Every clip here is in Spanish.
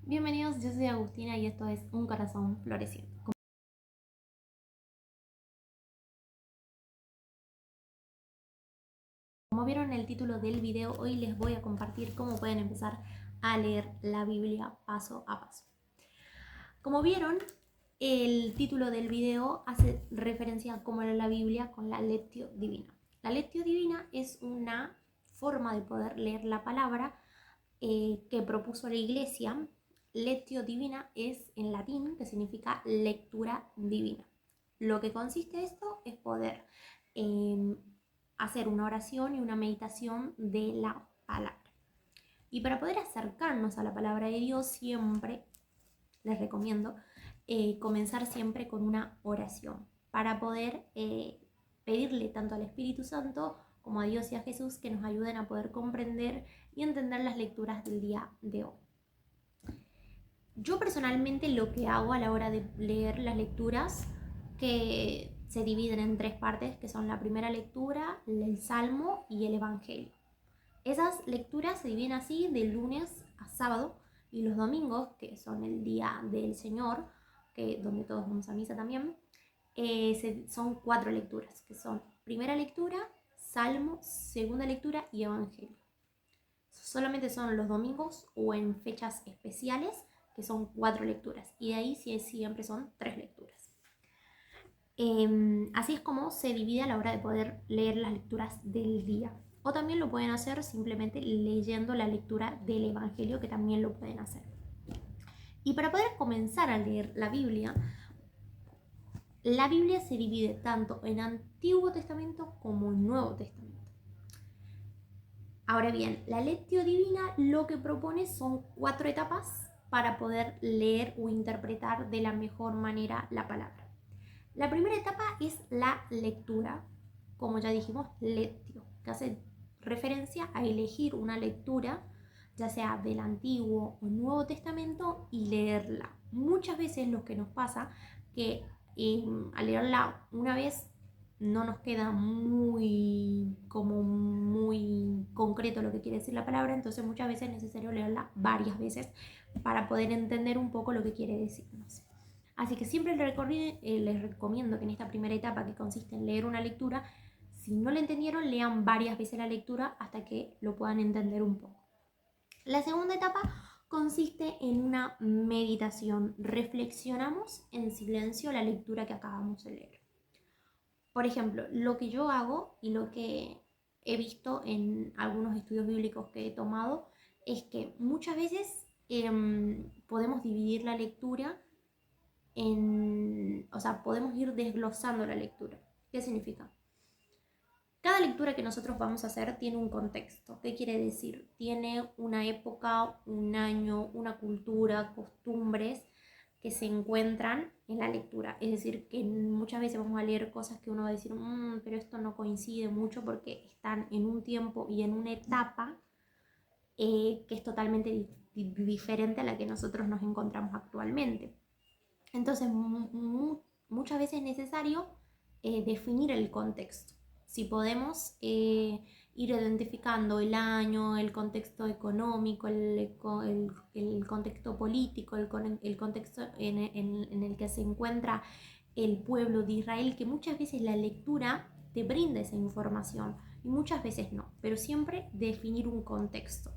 Bienvenidos, yo soy Agustina y esto es Un Corazón Floreciendo. Como vieron en el título del video, hoy les voy a compartir cómo pueden empezar a leer la Biblia paso a paso. Como vieron, el título del video hace referencia a cómo era la Biblia con la Lectio Divina. La Lectio Divina es una forma de poder leer la palabra que propuso la Iglesia. Lectio Divina es en latín, que significa lectura divina. Lo que consiste esto es poder hacer una oración y una meditación de la palabra. Y para poder acercarnos a la palabra de Dios, siempre les recomiendo comenzar siempre con una oración para poder pedirle tanto al Espíritu Santo como a Dios y a Jesús que nos ayuden a poder comprender y entender las lecturas del día de hoy. Yo personalmente lo que hago a la hora de leer las lecturas, que se dividen en tres partes, que son la primera lectura, el Salmo y el Evangelio. Esas lecturas se dividen así de lunes a sábado, y los domingos, que son el día del Señor, donde todos vamos a misa también, son 4 lecturas, que son primera lectura, Salmo, segunda lectura y Evangelio. Solamente son los domingos o en fechas especiales, que son 4 lecturas, y de ahí siempre son 3 lecturas. Así es como se divide a la hora de poder leer las lecturas del día. O también lo pueden hacer simplemente leyendo la lectura del Evangelio, que también lo pueden hacer. Y para poder comenzar a leer la Biblia se divide tanto en Antiguo Testamento como en Nuevo Testamento. Ahora bien, la Lectio Divina lo que propone son 4 etapas para poder leer o interpretar de la mejor manera la palabra. La primera etapa es la lectura, como ya dijimos, lectio, que hace referencia a elegir una lectura, ya sea del Antiguo o Nuevo Testamento, y leerla. Muchas veces lo que nos pasa que al leerla una vez no nos queda muy concreto lo que quiere decir la palabra, entonces muchas veces es necesario leerla varias veces para poder entender un poco lo que quiere decirnos. Así que siempre les recomiendo que en esta primera etapa, que consiste en leer una lectura, si no la entendieron, lean varias veces la lectura hasta que lo puedan entender un poco. La segunda etapa consiste en una meditación. Reflexionamos en silencio la lectura que acabamos de leer. Por ejemplo, lo que yo hago y lo que he visto en algunos estudios bíblicos que he tomado es que muchas veces podemos dividir la lectura podemos ir desglosando la lectura. ¿Qué significa? Cada lectura que nosotros vamos a hacer tiene un contexto. ¿Qué quiere decir? Tiene una época, un año, una cultura, costumbres que se encuentran en la lectura. Es decir, que muchas veces vamos a leer cosas que uno va a decir, pero esto no coincide mucho porque están en un tiempo y en una etapa que es totalmente diferente a la que nosotros nos encontramos actualmente. Entonces, muchas veces es necesario definir el contexto. Si podemos ir identificando el año, el contexto económico, el contexto político, el contexto en el que se encuentra el pueblo de Israel, que muchas veces la lectura te brinda esa información y muchas veces no, pero siempre definir un contexto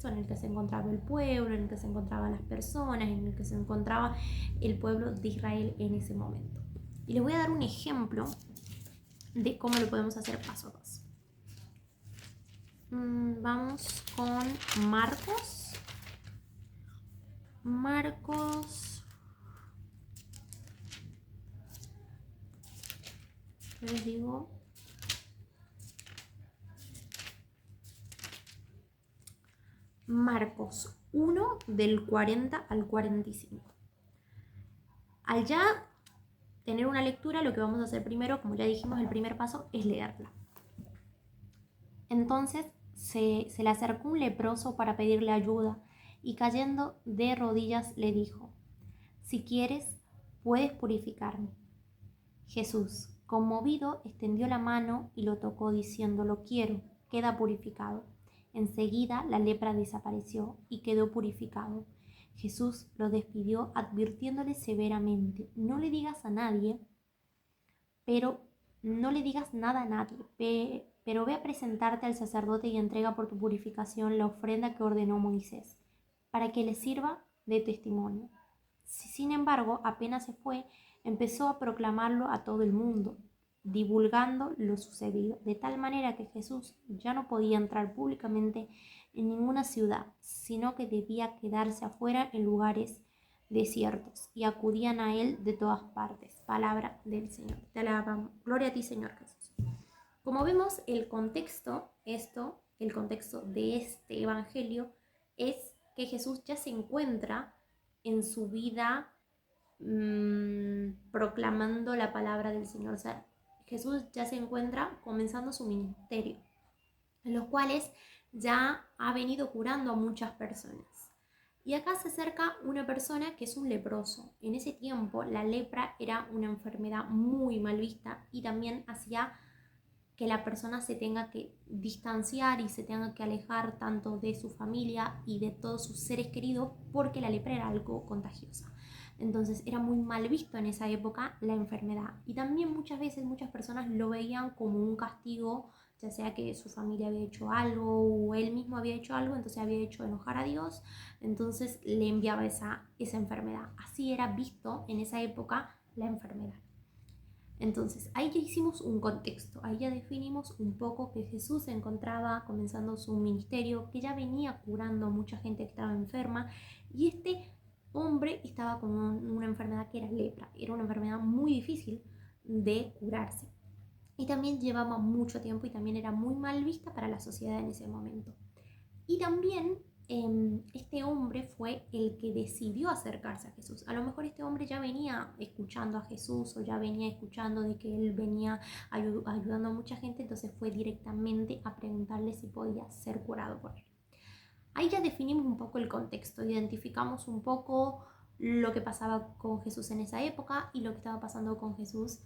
en el que se encontraba el pueblo, en el que se encontraban las personas, en el que se encontraba el pueblo de Israel en ese momento. Y les voy a dar un ejemplo de cómo lo podemos hacer paso a paso. Vamos con Marcos. Les digo, Marcos 1 del 40 al 45. Al ya tener una lectura, lo que vamos a hacer primero, como ya dijimos, el primer paso es leerla. Entonces se le acercó un leproso para pedirle ayuda, y cayendo de rodillas le dijo: si quieres, puedes purificarme. Jesús, conmovido, extendió la mano y lo tocó diciendo: lo quiero, queda purificado. Enseguida la lepra desapareció y quedó purificado. Jesús lo despidió advirtiéndole severamente: no le digas a nadie, pero no le digas nada a nadie, pero ve a presentarte al sacerdote y entrega por tu purificación la ofrenda que ordenó Moisés, para que le sirva de testimonio. Sin embargo, apenas se fue, empezó a proclamarlo a todo el mundo, divulgando lo sucedido, de tal manera que Jesús ya no podía entrar públicamente en ninguna ciudad, sino que debía quedarse afuera en lugares desiertos, y acudían a él de todas partes. Palabra del Señor. Te alabamos. Gloria a ti, Señor Jesús. Como vemos, el contexto de este evangelio es que Jesús ya se encuentra en su vida proclamando la palabra del Señor. O sea, Jesús ya se encuentra comenzando su ministerio, en los cuales ya ha venido curando a muchas personas. Y acá se acerca una persona que es un leproso. En ese tiempo la lepra era una enfermedad muy mal vista y también hacía que la persona se tenga que distanciar y se tenga que alejar tanto de su familia y de todos sus seres queridos, porque la lepra era algo contagiosa. Entonces era muy mal visto en esa época la enfermedad, y también muchas veces muchas personas lo veían como un castigo, ya sea que su familia había hecho algo o él mismo había hecho algo, entonces había hecho enojar a Dios, entonces le enviaba esa enfermedad. Así era visto en esa época la enfermedad. Entonces, ahí ya hicimos un contexto, ahí ya definimos un poco que Jesús se encontraba comenzando su ministerio, que ya venía curando a mucha gente que estaba enferma, y este hombre estaba con una enfermedad que era lepra. Era una enfermedad muy difícil de curarse, y también llevaba mucho tiempo y también era muy mal vista para la sociedad en ese momento. Y también este hombre fue el que decidió acercarse a Jesús. A lo mejor este hombre ya venía escuchando a Jesús, o ya venía escuchando de que él venía ayudando a mucha gente, entonces fue directamente a preguntarle si podía ser curado por él. Ahí ya definimos un poco el contexto, identificamos un poco lo que pasaba con Jesús en esa época y lo que estaba pasando con Jesús,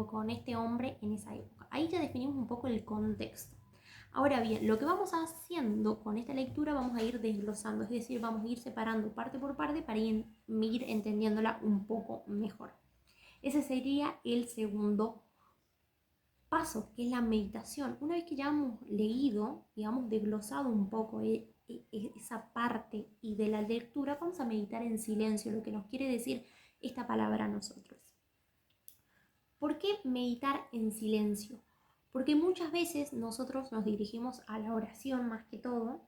con este hombre en esa época. Ahí ya definimos un poco el contexto. Ahora bien, lo que vamos haciendo con esta lectura, vamos a ir desglosando, es decir, vamos a ir separando parte por parte para ir entendiéndola un poco mejor. Ese sería el segundo paso, que es la meditación. Una vez que ya hemos leído y hemos desglosado un poco esa parte y de la lectura, vamos a meditar en silencio, lo que nos quiere decir esta palabra a nosotros. ¿Por qué meditar en silencio? Porque muchas veces nosotros nos dirigimos a la oración más que todo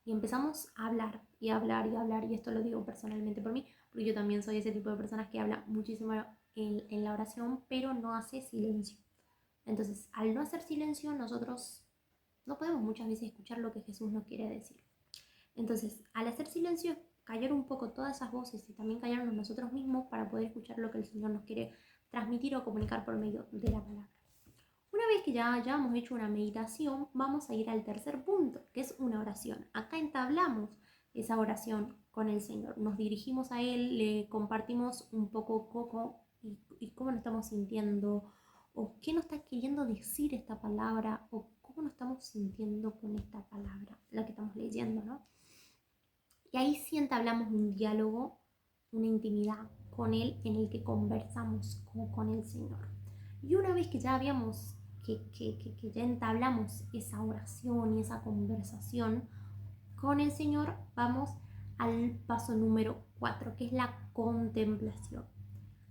y empezamos a hablar y hablar y hablar, y esto lo digo personalmente por mí, porque yo también soy ese tipo de personas que habla muchísimo en la oración, pero no hace silencio. Entonces, al no hacer silencio, nosotros no podemos muchas veces escuchar lo que Jesús nos quiere decir. Entonces, al hacer silencio, callar un poco todas esas voces y también callarnos nosotros mismos para poder escuchar lo que el Señor nos quiere transmitir o comunicar por medio de la palabra. Una vez que ya hemos hecho una meditación, vamos a ir al tercer punto, que es una oración. Acá entablamos esa oración con el Señor. Nos dirigimos a Él, le compartimos un poco cómo nos estamos sintiendo, o qué nos está queriendo decir esta palabra, o cómo nos estamos sintiendo con esta palabra, la que estamos leyendo, ¿no? Y ahí sí entablamos un diálogo, una intimidad con Él, en el que conversamos con el Señor. Y una vez que ya habíamos, que ya entablamos esa oración y esa conversación con el Señor, vamos al paso número 4, que es la contemplación.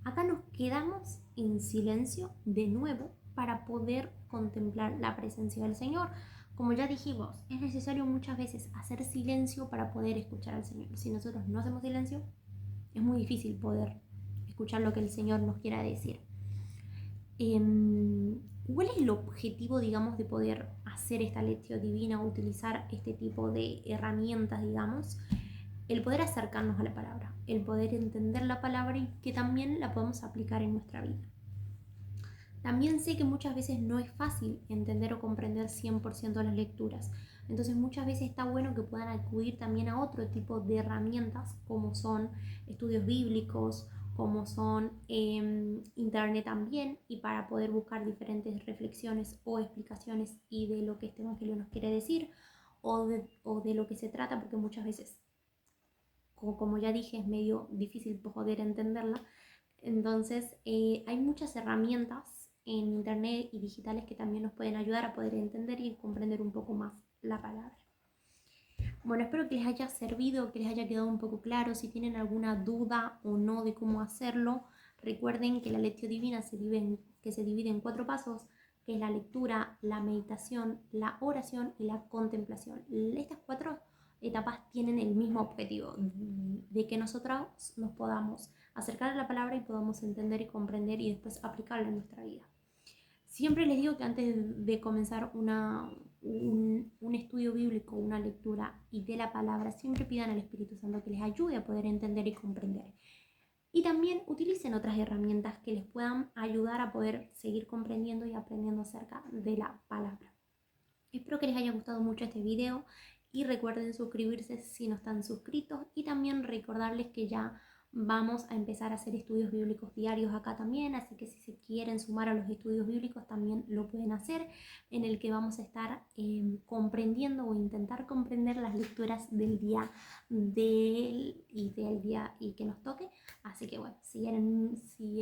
Acá nos quedamos en silencio de nuevo para poder contemplar la presencia del Señor. Como ya dijimos, es necesario muchas veces hacer silencio para poder escuchar al Señor. Si nosotros no hacemos silencio, es muy difícil poder escuchar lo que el Señor nos quiera decir. ¿Cuál es el objetivo, digamos, de poder hacer esta lección divina o utilizar este tipo de herramientas, digamos? El poder acercarnos a la palabra, el poder entender la palabra y que también la podamos aplicar en nuestra vida. También sé que muchas veces no es fácil entender o comprender 100% las lecturas. Entonces muchas veces está bueno que puedan acudir también a otro tipo de herramientas, como son estudios bíblicos, como son internet también, y para poder buscar diferentes reflexiones o explicaciones y de lo que este evangelio nos quiere decir, o de lo que se trata, porque muchas veces como ya dije, es medio difícil poder entenderla. Entonces, hay muchas herramientas en internet y digitales que también nos pueden ayudar a poder entender y comprender un poco más la palabra. Bueno, espero que les haya servido, que les haya quedado un poco claro. Si tienen alguna duda o no de cómo hacerlo, recuerden que la lección divina se divide en 4 pasos, que es la lectura, la meditación, la oración y la contemplación. Estas 4 etapas tienen el mismo objetivo, de que nosotros nos podamos acercar a la palabra y podamos entender y comprender y después aplicarla en nuestra vida. Siempre les digo que antes de comenzar un estudio bíblico, una lectura y de la palabra, siempre pidan al Espíritu Santo que les ayude a poder entender y comprender. Y también utilicen otras herramientas que les puedan ayudar a poder seguir comprendiendo y aprendiendo acerca de la palabra. Espero que les haya gustado mucho este video y recuerden suscribirse si no están suscritos, y también recordarles que ya vamos a empezar a hacer estudios bíblicos diarios acá también, así que si se quieren sumar a los estudios bíblicos también lo pueden hacer, en el que vamos a estar comprendiendo o intentar comprender las lecturas del día del día y que nos toque. Así que bueno, si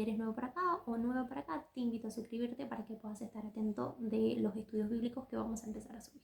eres nuevo por acá o nuevo por acá, te invito a suscribirte para que puedas estar atento de los estudios bíblicos que vamos a empezar a subir.